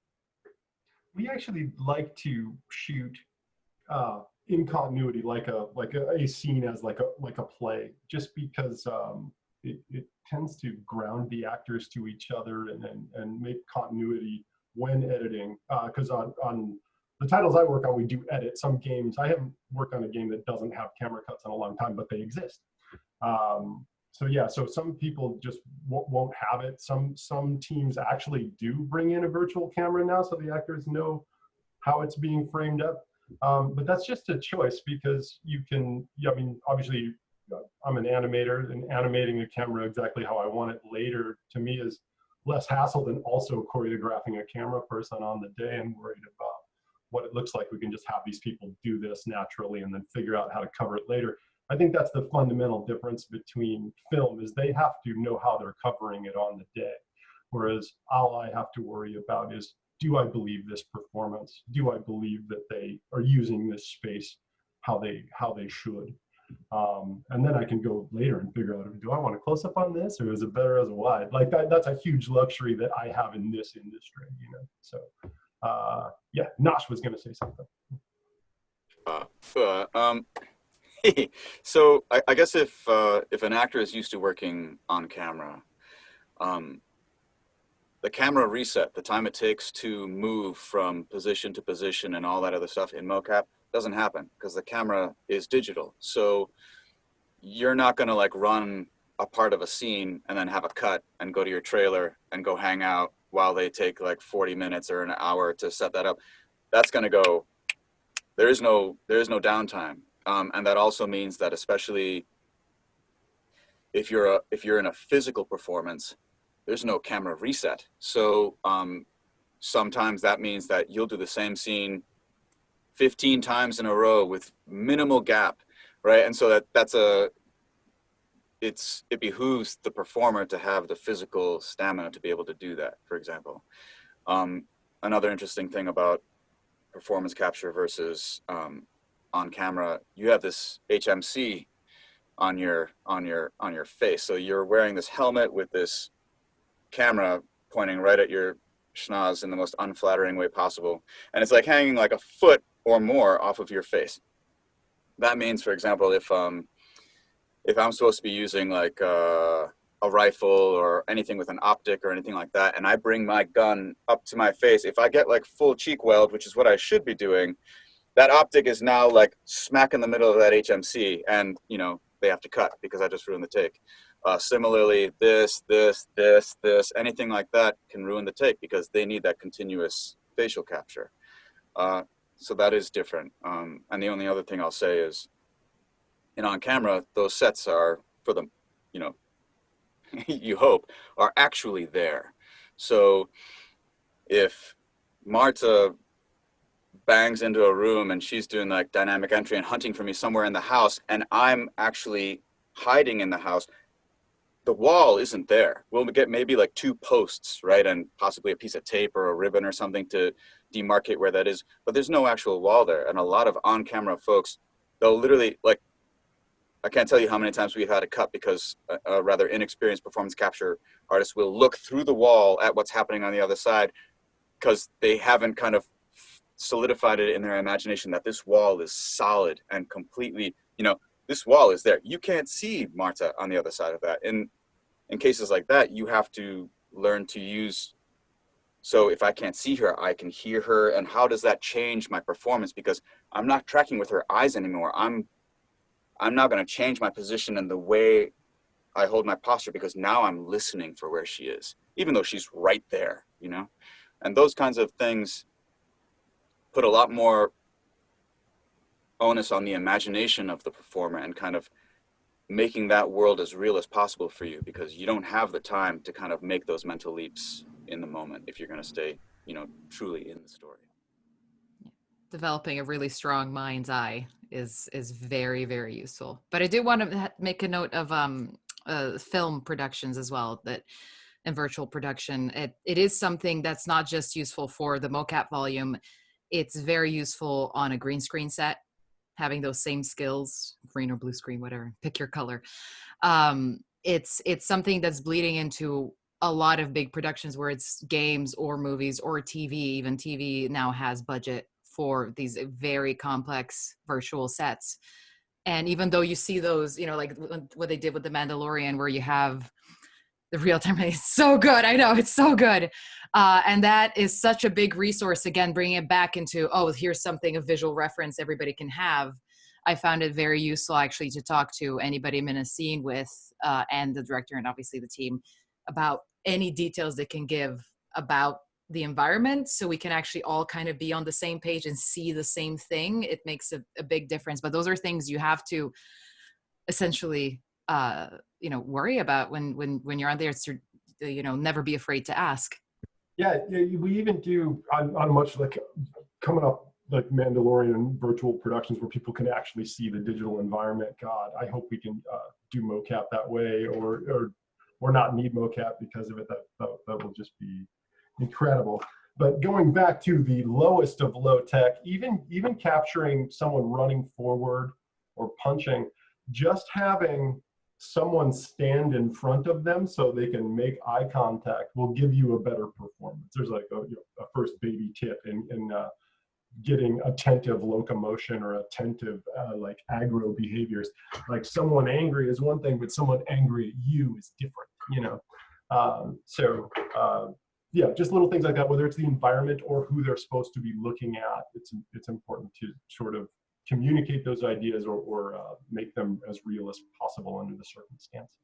We actually like to shoot in continuity, like a scene as like a play, just because it tends to ground the actors to each other and make continuity when editing. Because on the titles I work on, we do edit some games. I haven't worked on a game that doesn't have camera cuts in a long time, but they exist. So some people just won't have it. Some teams actually do bring in a virtual camera now, so the actors know how it's being framed up. But that's just a choice, because you can, obviously I'm an animator, and animating a camera exactly how I want it later to me is less hassle than also choreographing a camera person on the day and worried about what it looks like. We can just have these people do this naturally and then figure out how to cover it later. I think that's the fundamental difference between film, is they have to know how they're covering it on the day. Whereas all I have to worry about is, do I believe this performance? Do I believe that they are using this space how they should? And then I can go later and figure out, do I want to close up on this, or is it better as a wide? Like that's a huge luxury that I have in this industry, you know? So yeah, Nosh was going to say something. So I guess if an actor is used to working on camera, the camera reset, the time it takes to move from position to position and all that other stuff in mocap doesn't happen because the camera is digital. So you're not going to like run a part of a scene and then have a cut and go to your trailer and go hang out while they take like 40 minutes or an hour to set that up. That's going to go, there is no downtime. And that also means that, especially if you're in a physical performance, there's no camera reset. So sometimes that means that you'll do the same scene 15 times in a row with minimal gap, right? And so it behooves the performer to have the physical stamina to be able to do that, for example. Another interesting thing about performance capture versus on camera, you have this HMC on your face. So you're wearing this helmet with this camera pointing right at your schnoz in the most unflattering way possible. And it's like hanging like a foot or more off of your face. That means, for example, if I'm supposed to be using like a rifle or anything with an optic or anything like that, and I bring my gun up to my face, if I get like full cheek weld, which is what I should be doing, that optic is now like smack in the middle of that HMC, and you know they have to cut because I just ruined the take. Similarly, this, anything like that can ruin the take because they need that continuous facial capture. So that is different. And the only other thing I'll say is, on camera, those sets are for them, you know, you hope, are actually there. So if Marta bangs into a room and she's doing like dynamic entry and hunting for me somewhere in the house, and I'm actually hiding in the house, the wall isn't there. We'll get maybe like 2 posts, right? And possibly a piece of tape or a ribbon or something to demarcate where that is, but there's no actual wall there. And a lot of on-camera folks, they'll literally, like, I can't tell you how many times we've had a cut because a rather inexperienced performance capture artist will look through the wall at what's happening on the other side because they haven't kind of solidified it in their imagination that this wall is solid and completely, you know, this wall is there. You can't see Marta on the other side of that. In cases like that, you have to learn to use, so if I can't see her, I can hear her. And how does that change my performance? Because I'm not tracking with her eyes anymore. I'm now going to change my position and the way I hold my posture because now I'm listening for where she is, even though she's right there, you know? And those kinds of things put a lot more onus on the imagination of the performer and kind of making that world as real as possible for you, because you don't have the time to kind of make those mental leaps in the moment if you're going to stay, you know, truly in the story. Developing a really strong mind's eye is very, very useful. But I do want to make a note of film productions as well, that and virtual production. It is something that's not just useful for the mocap volume. It's very useful on a green screen set, having those same skills, green or blue screen, whatever, pick your color. It's something that's bleeding into a lot of big productions where it's games or movies or TV. Even TV now has budget for these very complex virtual sets. And even though you see those, you know, like what they did with The Mandalorian, where you have the real time, it's so good. I know, it's so good. And that is such a big resource. Again, bringing it back into, oh, here's something, a visual reference everybody can have. I found it very useful actually to talk to anybody I'm in a scene with and the director and obviously the team about any details they can give about the environment, so we can actually all kind of be on the same page and see the same thing. It makes a big difference. But those are things you have to essentially you know, worry about when you're on there. It's, you know, never be afraid to ask. Yeah, we even do on much like coming up like Mandalorian virtual productions where people can actually see the digital environment. God, I hope we can do mocap that way, or not need mocap because of it. That will just be incredible. But going back to the lowest of low tech, even capturing someone running forward or punching, just having someone stand in front of them so they can make eye contact will give you a better performance. There's like a first baby tip in getting attentive locomotion or attentive like aggro behaviors. Like someone angry is one thing, but someone angry at you is different, you know? Yeah, just little things like that, whether it's the environment or who they're supposed to be looking at, it's important to sort of communicate those ideas or make them as real as possible under the circumstances.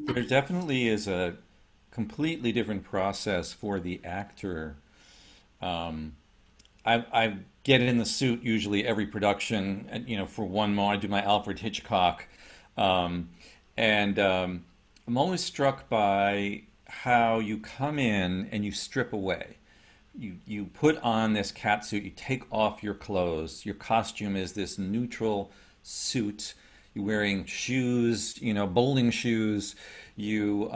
There definitely is a completely different process for the actor. I get in the suit usually every production, and, you know, for one more, I do my Alfred Hitchcock. I'm always struck by how you come in and you strip away. You put on this cat suit, you take off your clothes. Your costume is this neutral suit. You're wearing shoes, you know, bowling shoes. Your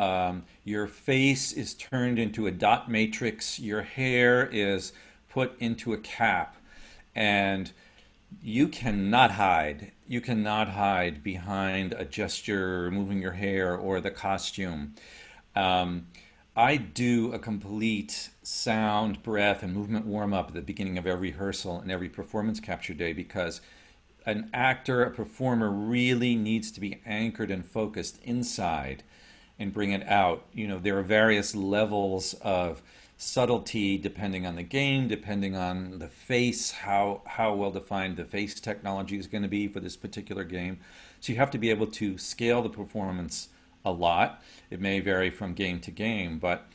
face is turned into a dot matrix. Your hair is put into a cap, and you cannot hide. You cannot hide behind a gesture, moving your hair, or the costume. I do a complete sound, breath, and movement warm-up at the beginning of every rehearsal and every performance capture day, because an actor, a performer, really needs to be anchored and focused inside and bring it out. You know, there are various levels of subtlety depending on the game, depending on the face, how well defined the face technology is going to be for this particular game. So you have to be able to scale the performance a lot. It may vary from game to game, but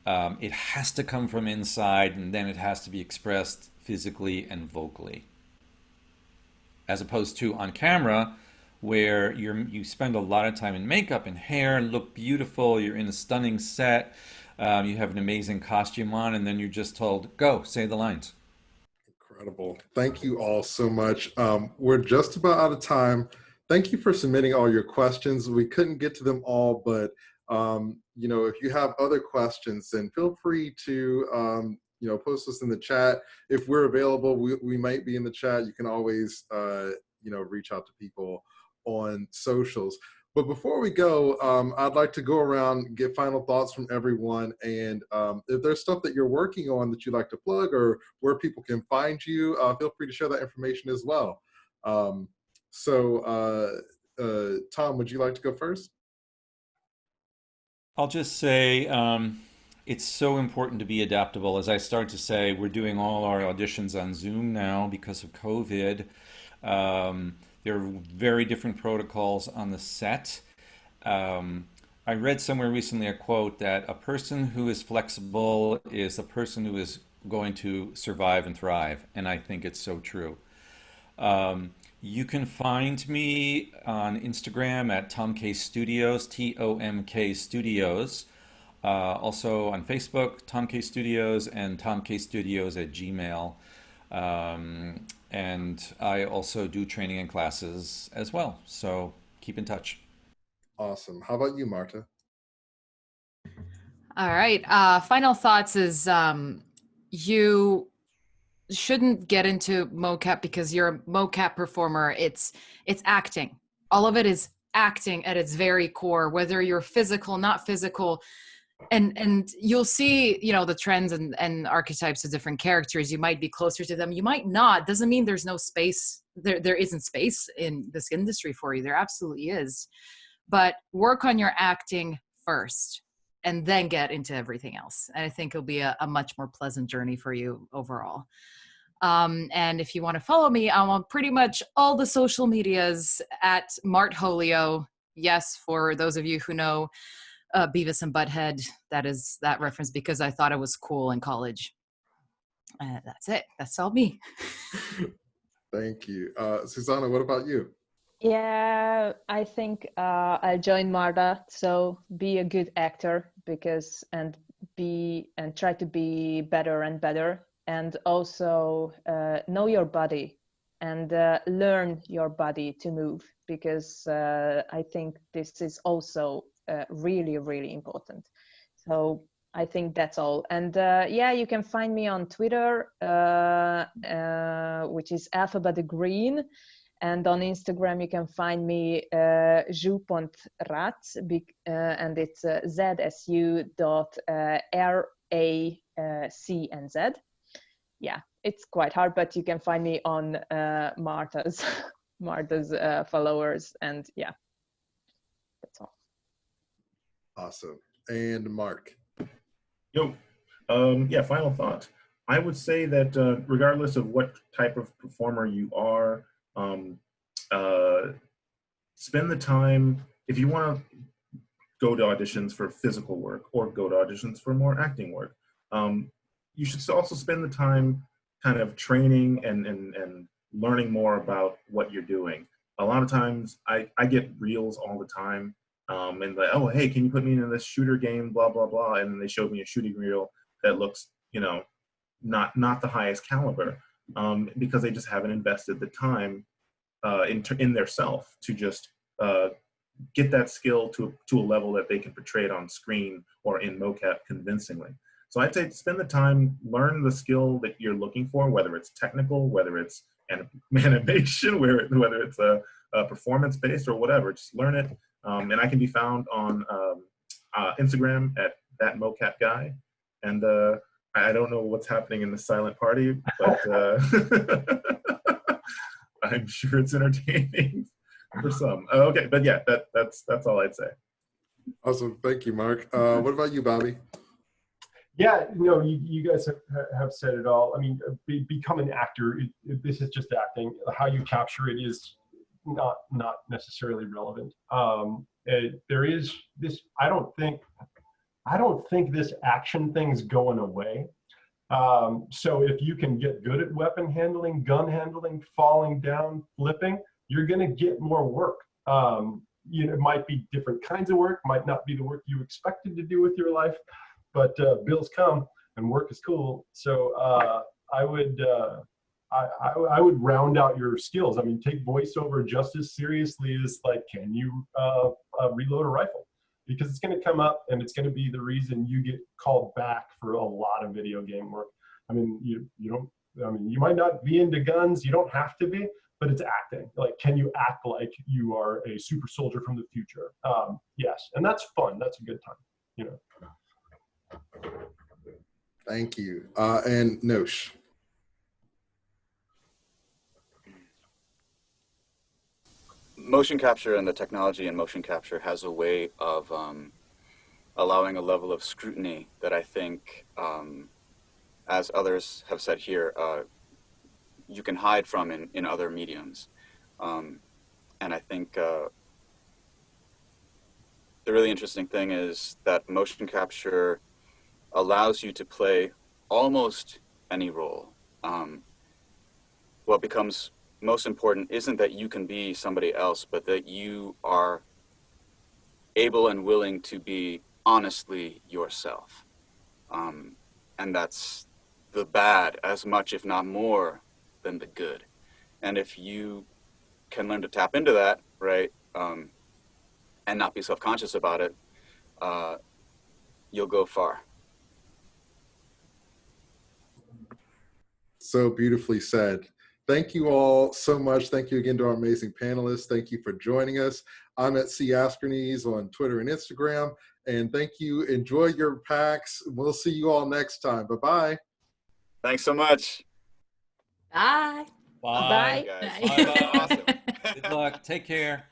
it has to come from inside, and then it has to be expressed physically and vocally. As opposed to on camera, where you spend a lot of time in makeup and hair, look beautiful, you're in a stunning set, you have an amazing costume on, and then you're just told, go, say the lines. Incredible. Thank you all so much. We're just about out of time. Thank you for submitting all your questions. We couldn't get to them all, but you know, if you have other questions, then feel free to you know, post us in the chat. If we're available, we might be in the chat. You can always you know, reach out to people on socials. But before we go, I'd like to go around and get final thoughts from everyone. And if there's stuff that you're working on that you'd like to plug, or where people can find you, feel free to share that information as well. Tom, would you like to go first? I'll just say it's so important to be adaptable. As I started to say, we're doing all our auditions on Zoom now because of COVID. There are very different protocols on the set. I read somewhere recently a quote that a person who is flexible is a person who is going to survive and thrive. And I think it's so true. You can find me on Instagram at TomK Studios, TOMK Studios. Also on Facebook, TomK Studios, and tomkstudios@gmail.com. And I also do training and classes as well. So keep in touch. Awesome. How about you, Marta? All right. Final thoughts is you shouldn't get into mocap because you're a mocap performer. It's acting. All of it is acting at its very core, whether you're physical, not physical. And you'll see, you know, the trends and archetypes of different characters. You might be closer to them. You might not. Doesn't mean there's no space. There isn't space in this industry for you. There absolutely is. But work on your acting first and then get into everything else. And I think it'll be a much more pleasant journey for you overall. And if you want to follow me, I'm on pretty much all the social medias at Mart Holio. Yes, for those of you who know Beavis and Butthead, that is that reference because I thought it was cool in college. That's it. That's all me. Thank you. Zsuzsanna, what about you? Yeah, I think I'll join Marta. So be a good actor and try to be better and better and also know your body and learn your body to move, because I think this is also really, really important. So I think that's all. And yeah, you can find me on Twitter, which is alphabetgreen. And on Instagram, you can find me Zsu.Racz, and it's ZSU.RACZ. Yeah, it's quite hard, but you can find me on Marta's followers, and yeah, that's all. Awesome. And Mark. Yo, yeah, final thought. I would say that regardless of what type of performer you are, spend the time, if you want to go to auditions for physical work or go to auditions for more acting work, you should also spend the time kind of training and learning more about what you're doing. A lot of times I get reels all the time, and like, oh, hey, can you put me in this shooter game, blah, blah, blah. And then they showed me a shooting reel that looks, you know, not the highest caliber, because they just haven't invested the time in their self to just get that skill to a level that they can portray it on screen or in mocap convincingly. So I'd say spend the time, learn the skill that you're looking for, whether it's technical, whether it's animation, whether it's a performance-based or whatever. Just learn it. And I can be found on Instagram at @thatmocapguy. And I don't know what's happening in the silent party, but I'm sure it's entertaining for some. Okay, but yeah, that's all I'd say. Awesome. Thank you, Mark. What about you, Bobby? Yeah, no, you guys have said it all. I mean, become an actor. This is just acting. How you capture it is not necessarily relevant. There is this. I don't think this action thing's going away. So if you can get good at weapon handling, gun handling, falling down, flipping, you're going to get more work. You know, it might be different kinds of work, might not be the work you expected to do with your life, but bills come and work is cool. So I would round out your skills. I mean, take voiceover just as seriously as, like, can you reload a rifle? Because it's going to come up and it's going to be the reason you get called back for a lot of video game work. I mean, you might not be into guns, you don't have to be, but it's acting. Like, can you act like you are a super soldier from the future? Yes, and that's fun. That's a good time, you know. Thank you. And Nosh. Motion capture and the technology in motion capture has a way of allowing a level of scrutiny that I think, as others have said here, you can hide from in other mediums. And I think the really interesting thing is that motion capture allows you to play almost any role. What becomes most important isn't that you can be somebody else, but that you are able and willing to be honestly yourself. And that's the bad as much, if not more, than the good. And if you can learn to tap into that, right, and not be self-conscious about it, you'll go far. So beautifully said. Thank you all so much. Thank you again to our amazing panelists. Thank you for joining us. I'm at @CAskernes on Twitter and Instagram. And thank you. Enjoy your PAX. We'll see you all next time. Bye-bye. Thanks so much. Bye. Bye. Guys. Bye. Awesome. Good luck. Take care.